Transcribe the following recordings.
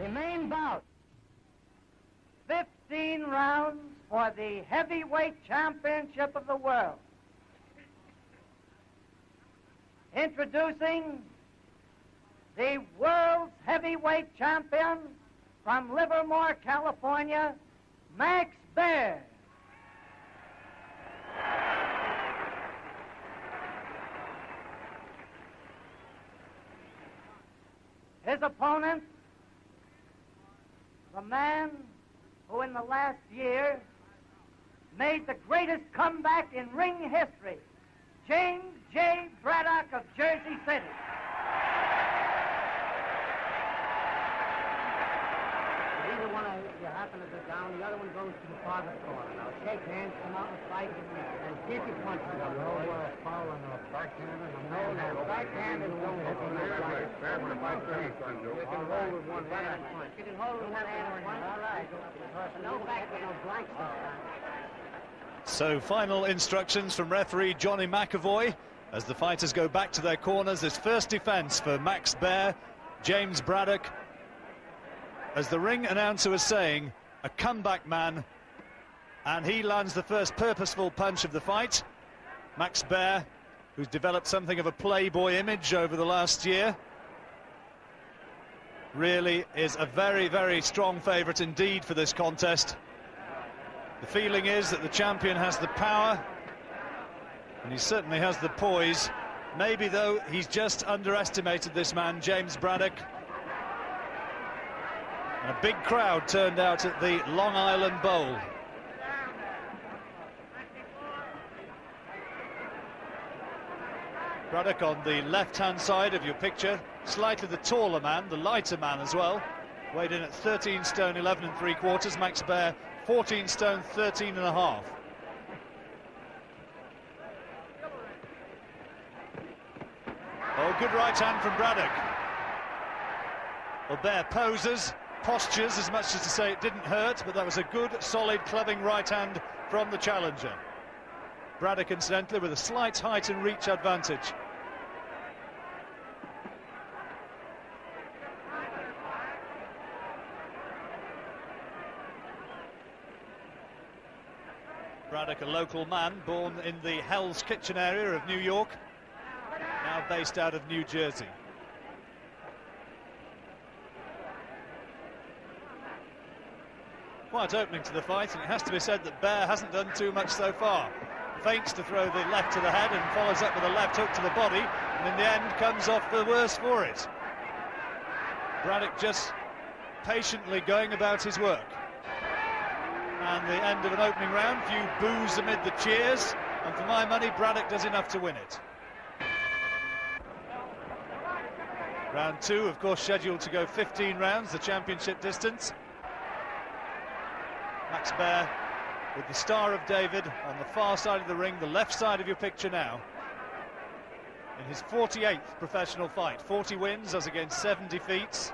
the main bout. 15 rounds for the heavyweight championship of the world. Introducing the world's heavyweight champion from Livermore, California, Max Baer. His opponent, the man who in the last year made the greatest comeback in ring history, James J. Braddock of Jersey City. Either one of you happen to go down, the other one goes to the farthest corner. Now shake hands, come out and fight, and keep your punches up. No fouling or backhanding. No, backhanding don't hit the right. You can hold with one hand. You can hold with one hand. All right. No backhand, no blanks. So final instructions from referee Johnny McAvoy as the fighters go back to their corners. This first defense for Max Baer, James Braddock. As the ring announcer was saying, a comeback man, and he lands the first purposeful punch of the fight. Max Baer, who's developed something of a playboy image over the last year, really is a very, very strong favourite indeed for this contest. The feeling is that the champion has the power, and he certainly has the poise. Maybe, though, he's just underestimated this man, James Braddock. And a big crowd turned out at the Long Island Bowl. Braddock on the left-hand side of your picture, slightly the taller man, the lighter man as well. Weighed in at 13 stone 11 3/4. Max Baer 14 stone 13 1/2. Oh, good right hand from Braddock. Well, Baer poses, postures as much as to say it didn't hurt, but that was a good, solid, clubbing right hand from the challenger. Braddock, incidentally, with a slight height and reach advantage. Braddock, a local man, born in the Hell's Kitchen area of New York, now based out of New Jersey. Quite opening to the fight, and it has to be said that Baer hasn't done too much so far. Feints to throw the left to the head and follows up with a left hook to the body, and in the end comes off the worse for it. Braddock just patiently going about his work. And the end of an opening round, few boos amid the cheers, and for my money, Braddock does enough to win it. Round two, of course, scheduled to go 15 rounds, the championship distance. Max Baer with the Star of David on the far side of the ring, the left side of your picture now. In his 48th professional fight, 40 wins as against 7 defeats.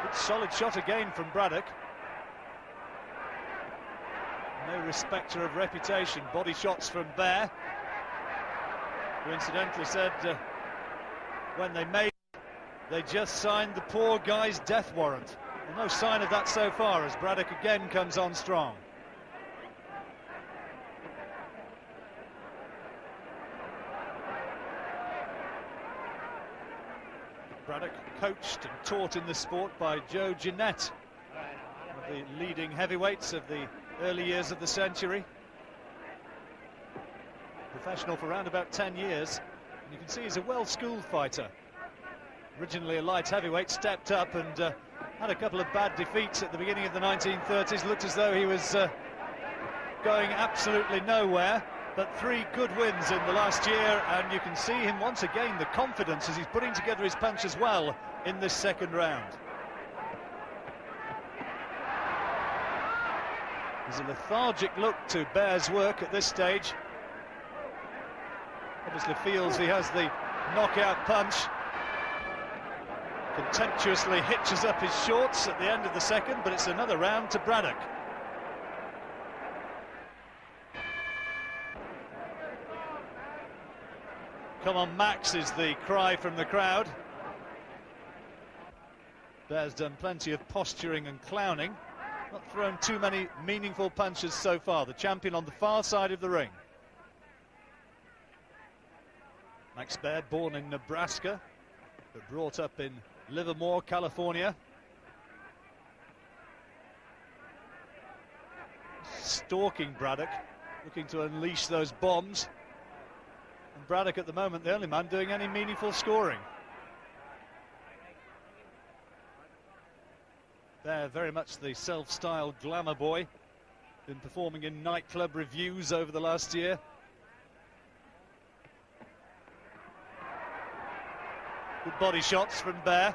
Good solid shot again from Braddock. No respecter of reputation. Body shots from Baer, who incidentally said when they made it, they just signed the poor guy's death warrant. And no sign of that so far as Braddock again comes on strong. Braddock coached and taught in the sport by Joe Jeanette, one of the leading heavyweights of the early years of the century. Professional for around about 10 years. And you can see he's a well-schooled fighter. Originally a light heavyweight, stepped up and had a couple of bad defeats at the beginning of the 1930s. Looked as though he was going absolutely nowhere, but 3 good wins in the last year, and you can see him once again, the confidence as he's putting together his punch as well in this second round. There's a lethargic look to Baer's work at this stage. Obviously feels he has the knockout punch. Contemptuously hitches up his shorts at the end of the second, but it's another round to Braddock. Come on, Max, is the cry from the crowd. Baer's done plenty of posturing and clowning, not thrown too many meaningful punches so far. The champion on the far side of the ring. Max Baer, born in Nebraska, but brought up in Livermore, California. Stalking Braddock, looking to unleash those bombs. And Braddock at the moment, the only man doing any meaningful scoring. Baer, very much the self-styled glamour boy, been performing in nightclub reviews over the last year. Good body shots from Baer.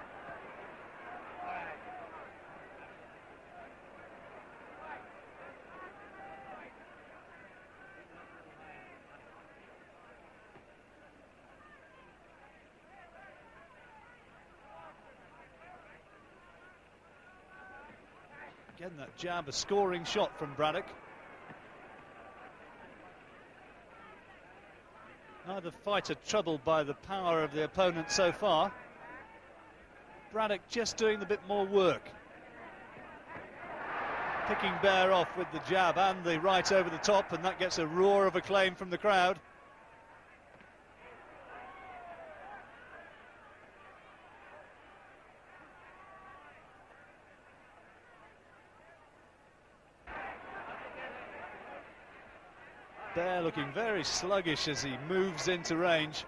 Again, that jab, a scoring shot from Braddock. Neither fighter troubled by the power of the opponent so far. Braddock just doing a bit more work. Picking Baer off with the jab and the right over the top, and that gets a roar of acclaim from the crowd. Baer looking very sluggish as he moves into range.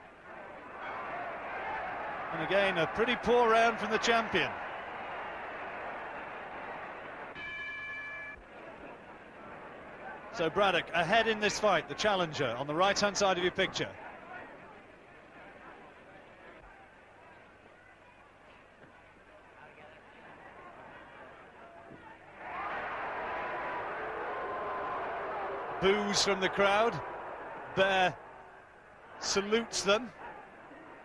And again, a pretty poor round from the champion. So Braddock ahead in this fight, the challenger, on the right-hand side of your picture. Boos from the crowd. Baer salutes them,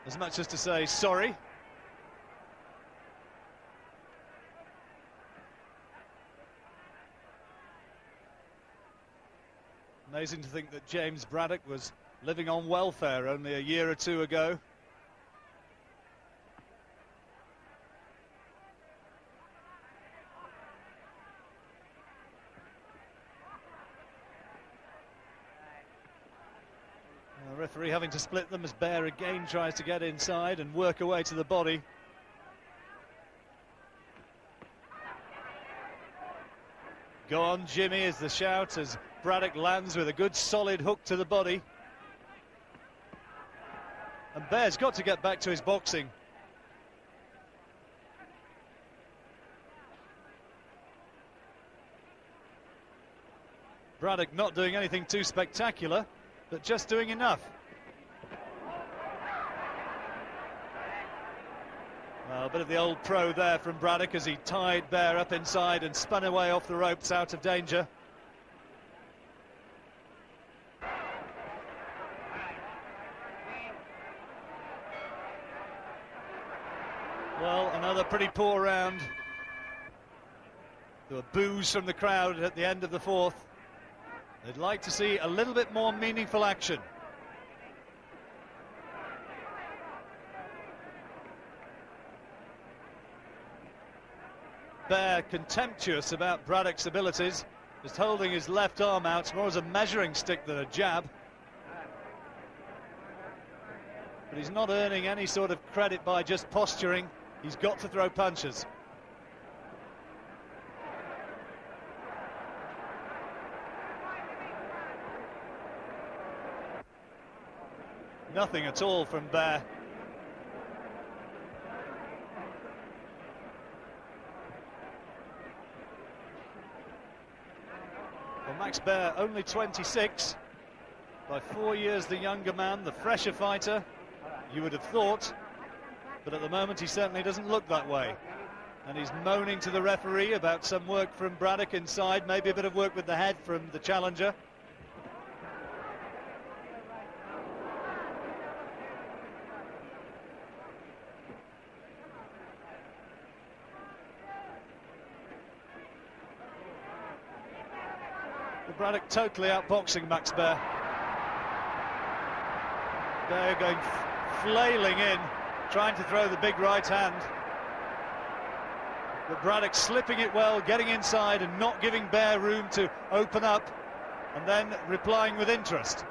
as much as to say sorry. Amazing to think that James Braddock was living on welfare only a year or two ago. The referee having to split them as Baer again tries to get inside and work away to the body. Go on, Jimmy, is the shout as Braddock lands with a good solid hook to the body. And Baer's got to get back to his boxing. Braddock not doing anything too spectacular, but just doing enough. Well, a bit of the old pro there from Braddock as he tied Baer up inside and spun away off the ropes out of danger. Well, another pretty poor round. There were boos from the crowd at the end of the fourth. They'd like to see a little bit more meaningful action. Baer contemptuous about Braddock's abilities, just holding his left arm out more as a measuring stick than a jab. But he's not earning any sort of credit by just posturing. He's got to throw punches. Nothing at all from Baer. Well, Max Baer, only 26, by 4 years the younger man, the fresher fighter, you would have thought, but at the moment he certainly doesn't look that way. And he's moaning to the referee about some work from Braddock inside, maybe a bit of work with the head from the challenger. Braddock totally outboxing Max Baer. Baer going flailing in, trying to throw the big right hand. But Braddock slipping it well, getting inside and not giving Baer room to open up, and then replying with interest.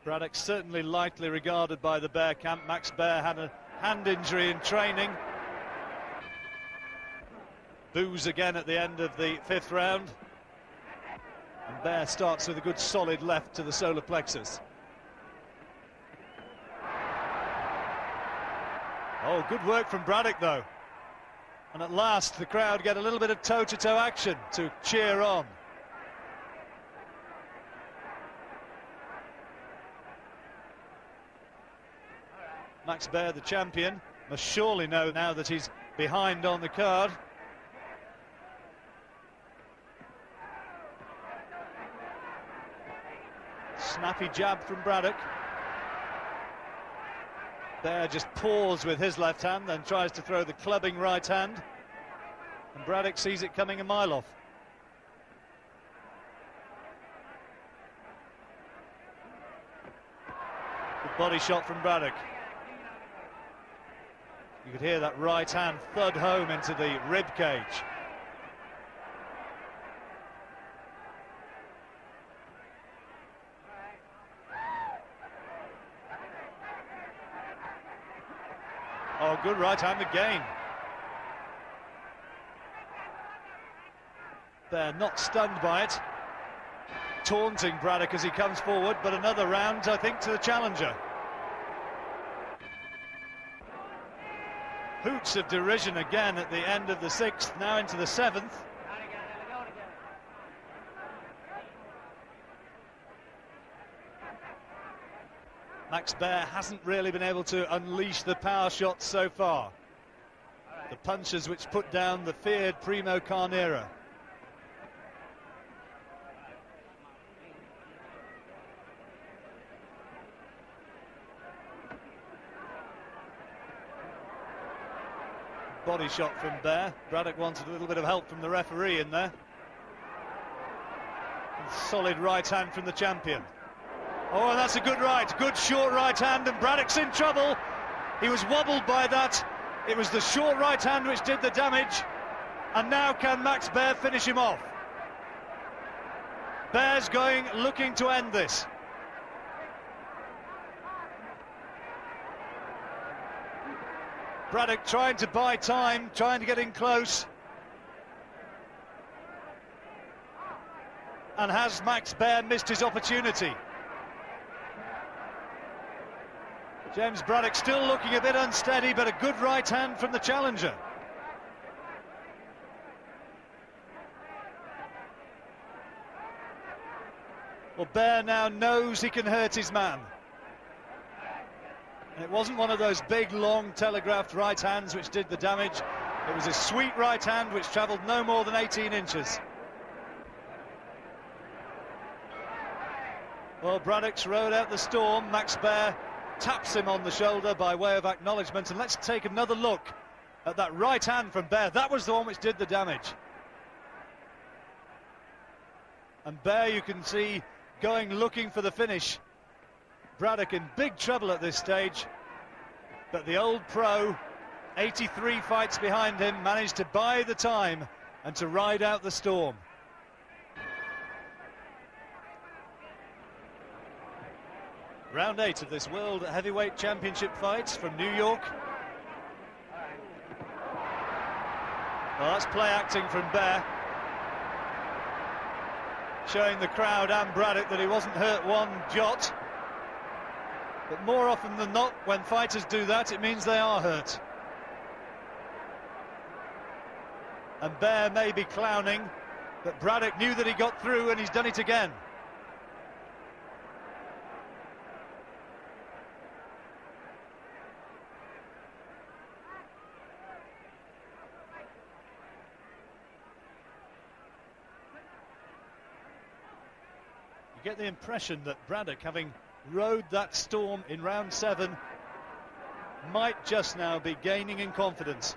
Braddock certainly lightly regarded by the Baer camp. Max Baer had a hand injury in training. Boos again at the end of the 5th round. And Baer starts with a good solid left to the solar plexus. Oh, good work from Braddock though. And at last the crowd get a little bit of toe-to-toe action to cheer on. Max Baer, the champion, must surely know now that he's behind on the card. Snappy jab from Braddock. Baer just paws with his left hand, then tries to throw the clubbing right hand. And Braddock sees it coming a mile off. Good body shot from Braddock. You could hear that right hand thud home into the rib cage. Oh, good right hand again. They're not stunned by it. Taunting Braddock as he comes forward, but another round, I think, to the challenger. Hoots of derision again at the end of the 6th, now into the 7th. Max Baer hasn't really been able to unleash the power shots so far. The punches which put down the feared Primo Carnera. Body shot from Baer. Braddock wanted a little bit of help from the referee in there. And solid right hand from the champion. Oh, and that's a good right. Good short right hand, and Braddock's in trouble. He was wobbled by that. It was the short right hand which did the damage. And now can Max Baer finish him off? Baer's looking to end this. Braddock trying to buy time, trying to get in close. And has Max Baer missed his opportunity? James Braddock still looking a bit unsteady, but a good right hand from the challenger. Well, Baer now knows he can hurt his man. And it wasn't one of those big, long, telegraphed right hands which did the damage. It was a sweet right hand which travelled no more than 18 inches. Well, Braddock's rode out the storm. Max Baer taps him on the shoulder by way of acknowledgement. And let's take another look at that right hand from Baer. That was the one which did the damage. And Baer, you can see, looking for the finish. Braddock in big trouble at this stage, but the old pro, 83 fights behind him, managed to buy the time and to ride out the storm. Round 8 of this World Heavyweight Championship fight from New York. Well, that's play acting from Baer, showing the crowd and Braddock that he wasn't hurt one jot. But more often than not, when fighters do that, it means they are hurt. And Baer may be clowning, but Braddock knew that he got through, and he's done it again. You get the impression that Braddock, having rode that storm in round 7, might just now be gaining in confidence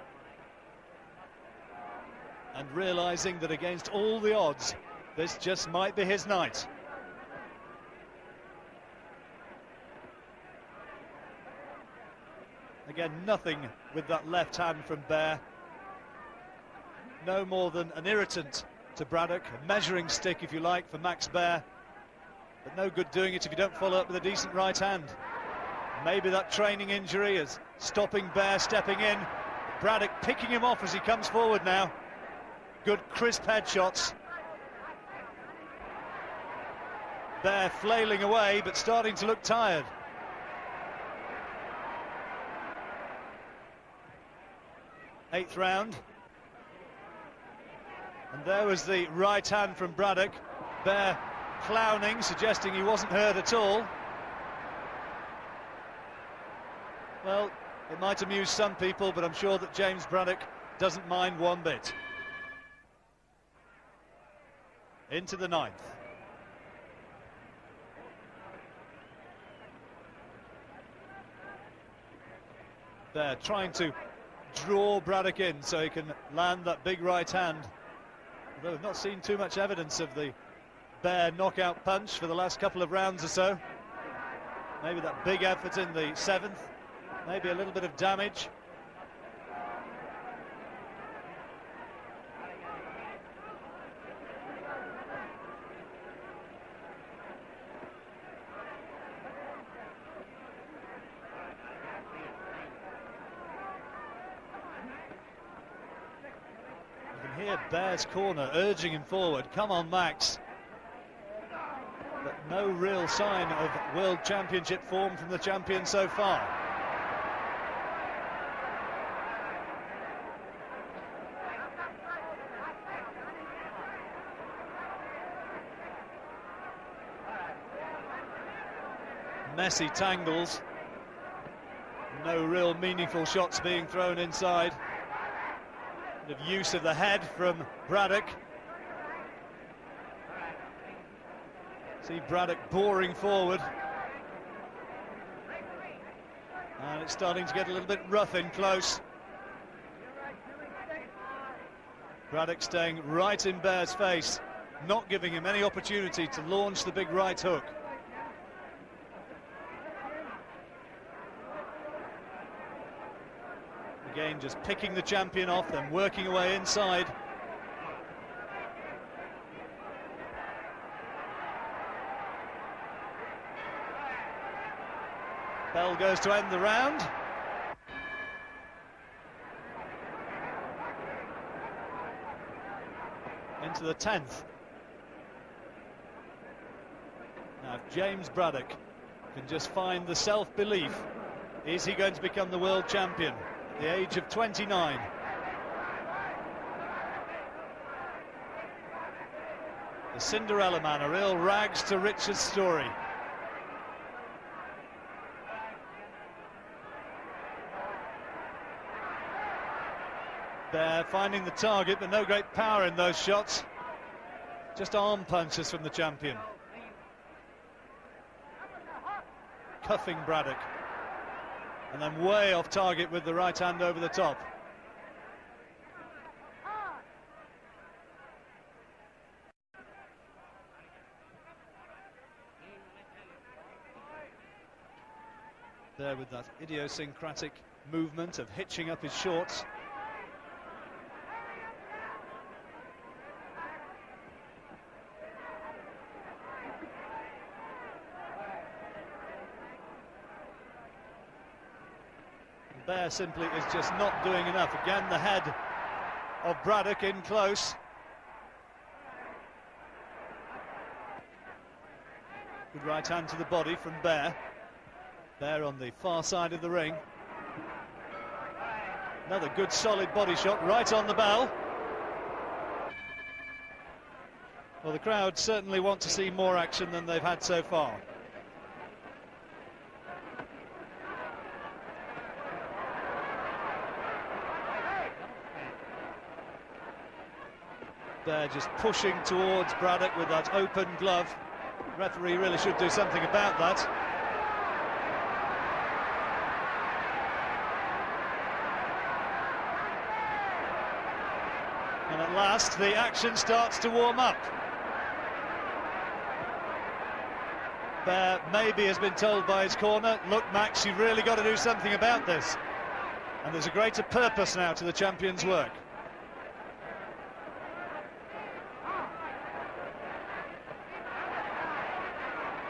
and realizing that against all the odds, this just might be his night. Again, nothing with that left hand from Baer. No more than an irritant to Braddock, a measuring stick, if you like, for Max Baer. But no good doing it if you don't follow up with a decent right hand. Maybe that training injury is stopping Baer stepping in. Braddock picking him off as he comes forward now. Good crisp headshots. Baer flailing away, but starting to look tired. Eighth round. And there was the right hand from Braddock. Baer clowning, suggesting he wasn't hurt at all. Well, it might amuse some people, but I'm sure that James Braddock doesn't mind one bit. Into the ninth. Baer trying to draw Braddock in so he can land that big right hand. Although we've not seen too much evidence of the Baer knockout punch for the last couple of rounds or so. Maybe that big effort in the seventh, maybe a little bit of damage. Here, Baer's corner urging him forward. Come on, Max. But no real sign of World Championship form from the champion so far. Messy tangles. No real meaningful shots being thrown inside. Of use of the head from Braddock. See Braddock boring forward. And it's starting to get a little bit rough in close. Braddock staying right in Baer's face, not giving him any opportunity to launch the big right hook. Again, just picking the champion off, then working away inside. Bell goes to end the round. Into the 10th. Now, if James Braddock can just find the self-belief, is he going to become the world champion? The age of 29. The Cinderella Man, a real rags to riches story. Baer finding the target, but no great power in those shots. Just arm punches from the champion. Cuffing Braddock. And then way off target with the right hand over the top. There with that idiosyncratic movement of hitching up his shorts. Baer simply is just not doing enough. Again, the head of Braddock in close. Good right hand to the body from Baer. Baer on the far side of the ring. Another good solid body shot right on the bell. Well, the crowd certainly want to see more action than they've had so far. Baer just pushing towards Braddock with that open glove. The referee really should do something about that. And at last the action starts to warm up. Baer maybe has been told by his corner, look Max, you've really got to do something about this. And there's a greater purpose now to the champion's work.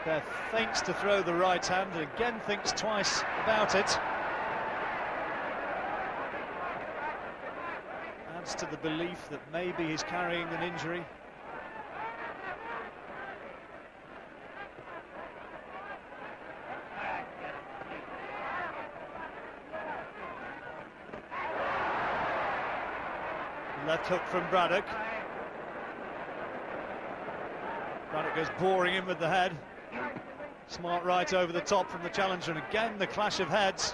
Baer feints to throw the right hand and again thinks twice about it. Adds to the belief that maybe he's carrying an injury. Left hook from Braddock. Braddock goes boring in with the head. Smart right over the top from the challenger, and again the clash of heads.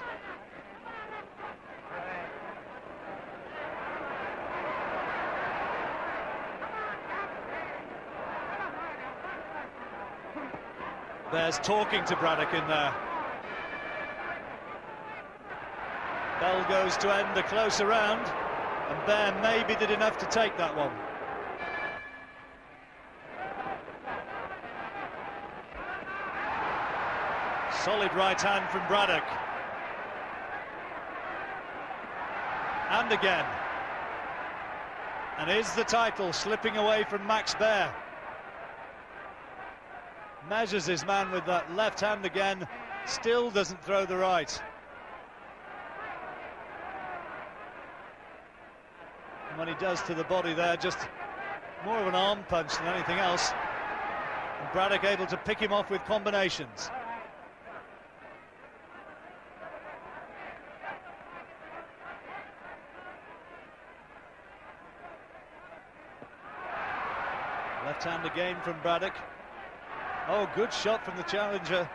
Baer's talking to Braddock in there. Bell goes to end a closer round, and Baer maybe did enough to take that one. Solid right hand from Braddock. And again. And is the title slipping away from Max Baer? Measures his man with that left hand again. Still doesn't throw the right. And when he does to the body there, just more of an arm punch than anything else. And Braddock able to pick him off with combinations. Left hand again from Braddock. Oh, good shot from the challenger.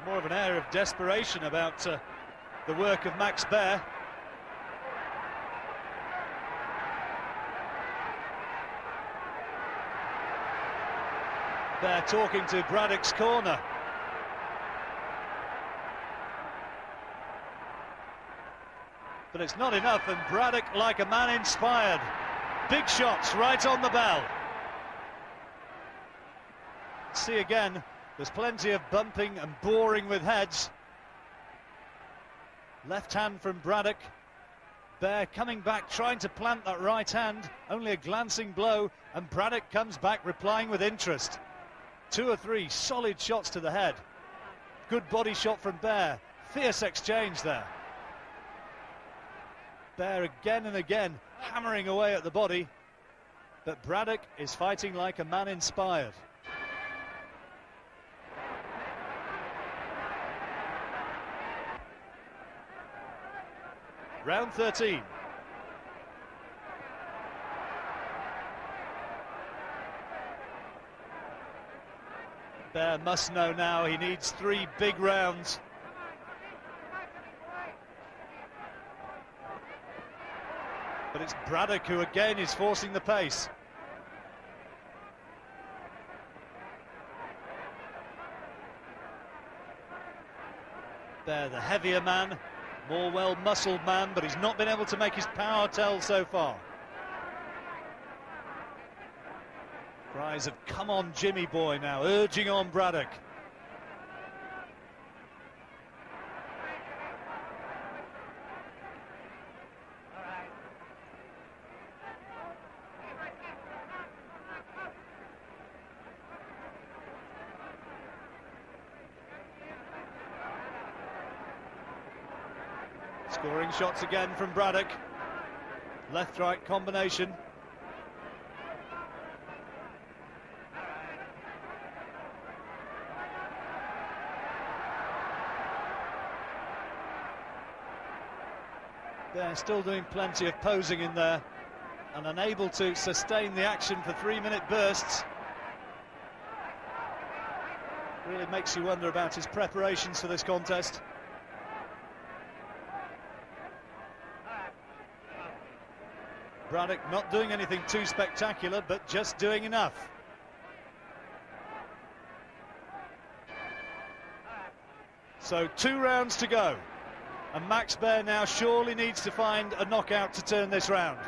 More of an air of desperation about the work of Max Baer. Baer talking to Braddock's corner. But it's not enough, and Braddock like a man inspired. Big shots right on the bell. See again, there's plenty of bumping and boring with heads. Left hand from Braddock. Baer coming back, trying to plant that right hand. Only a glancing blow, and Braddock comes back, replying with interest. 2 or 3 solid shots to the head. Good body shot from Baer. Fierce exchange there. Baer again and again hammering away at the body, but Braddock is fighting like a man inspired. Round 13. Baer must know now he needs 3 big rounds. But it's Braddock who again is forcing the pace. Baer, the heavier man, more well-muscled man, but he's not been able to make his power tell so far. Cries of "come on Jimmy boy" now, urging on Braddock. Scoring shots again from Braddock. Left-right combination. They're still doing plenty of posing in there and unable to sustain the action for 3-minute bursts. Really makes you wonder about his preparations for this contest. Braddock not doing anything too spectacular, but just doing enough. So 2 rounds to go, and Max Baer now surely needs to find a knockout to turn this round.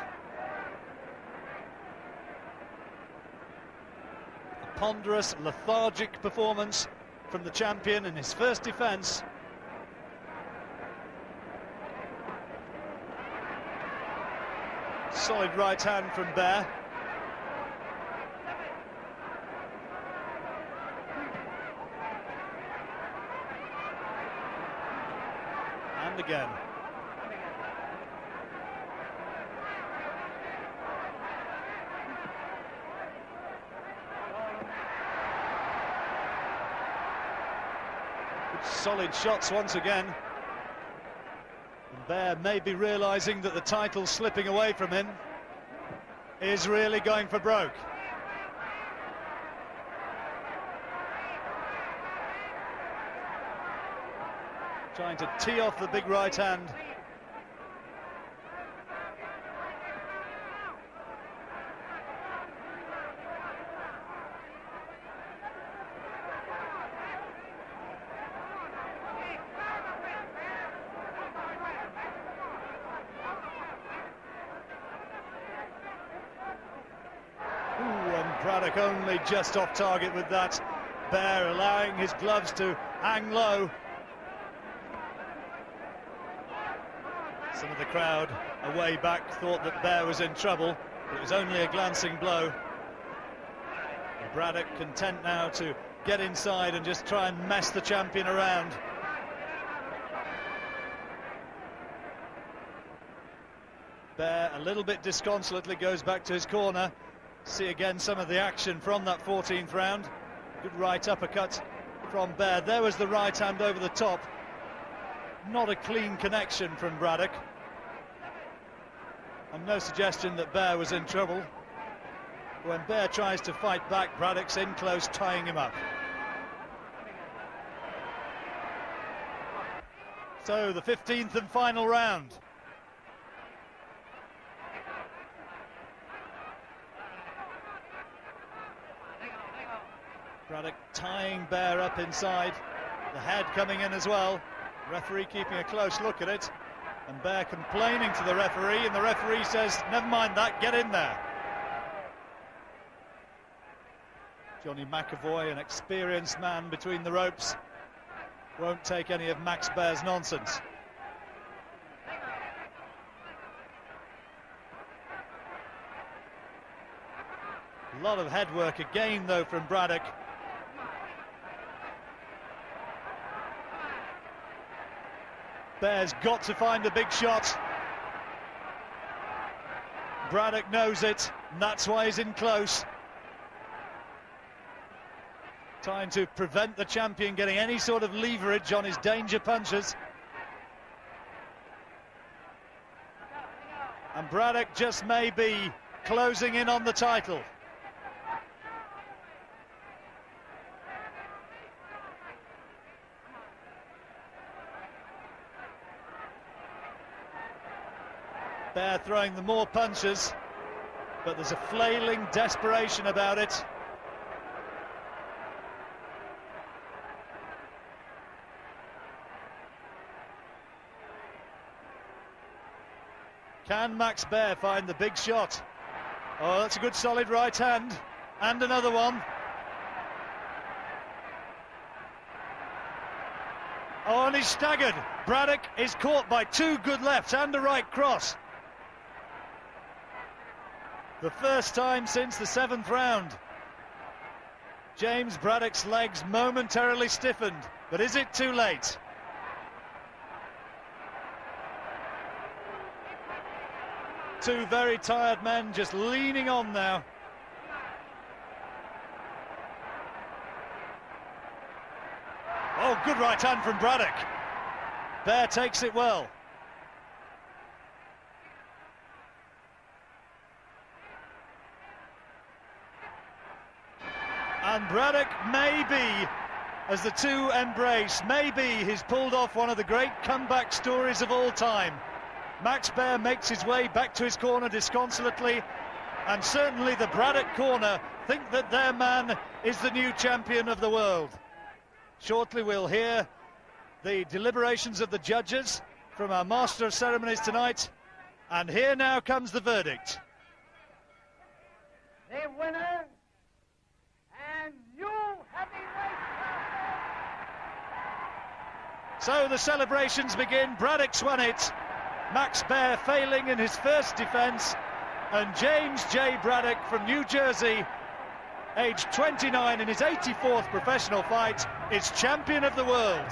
ponderous, lethargic performance from the champion in his first defence. Solid right hand from Baer. And again. Good solid shots once again. And Baer may be realising that the title's slipping away from him. Is really going for broke. Trying to tee off the big right hand. Ooh, and Braddock only just off target with that. Baer allowing his gloves to hang low. Some of the crowd away back thought that Baer was in trouble, but it was only a glancing blow. And Braddock content now to get inside and just try and mess the champion around. Baer a little bit disconsolately goes back to his corner. See again some of the action from that 14th round. Good right uppercut from Baer. There was the right hand over the top. Not a clean connection from Braddock. And no suggestion that Baer was in trouble. When Baer tries to fight back, Braddock's in close, tying him up. So the 15th and final round. Braddock tying Baer up inside. The head coming in as well. Referee keeping a close look at it, and Baer complaining to the referee, and the referee says, never mind that, get in there. Johnny McAvoy, an experienced man between the ropes, won't take any of Max Baer's nonsense. A lot of head work again though from Braddock. Baer's got to find a big shot. Braddock knows it, and that's why he's in close. Trying to prevent the champion getting any sort of leverage on his danger punches. And Braddock just may be closing in on the title. Baer throwing the more punches, but there's a flailing desperation about it. Can Max Baer find the big shot? Oh, that's a good solid right hand, and another one. Oh, and he's staggered. Braddock is caught by two good lefts and a right cross. The first time since the 7th round. James Braddock's legs momentarily stiffened, but is it too late? Two very tired men just leaning on now. Oh, good right hand from Braddock. Baer takes it well. And Braddock, maybe, as the two embrace, maybe he's pulled off one of the great comeback stories of all time. Max Baer makes his way back to his corner disconsolately, and certainly the Braddock corner think that their man is the new champion of the world. Shortly we'll hear the deliberations of the judges from our Master of Ceremonies tonight, and here now comes the verdict. The winner and So the celebrations begin. Braddock's won it. Max Baer failing in his first defence. And James J. Braddock from New Jersey, aged 29 in his 84th professional fight, is champion of the world.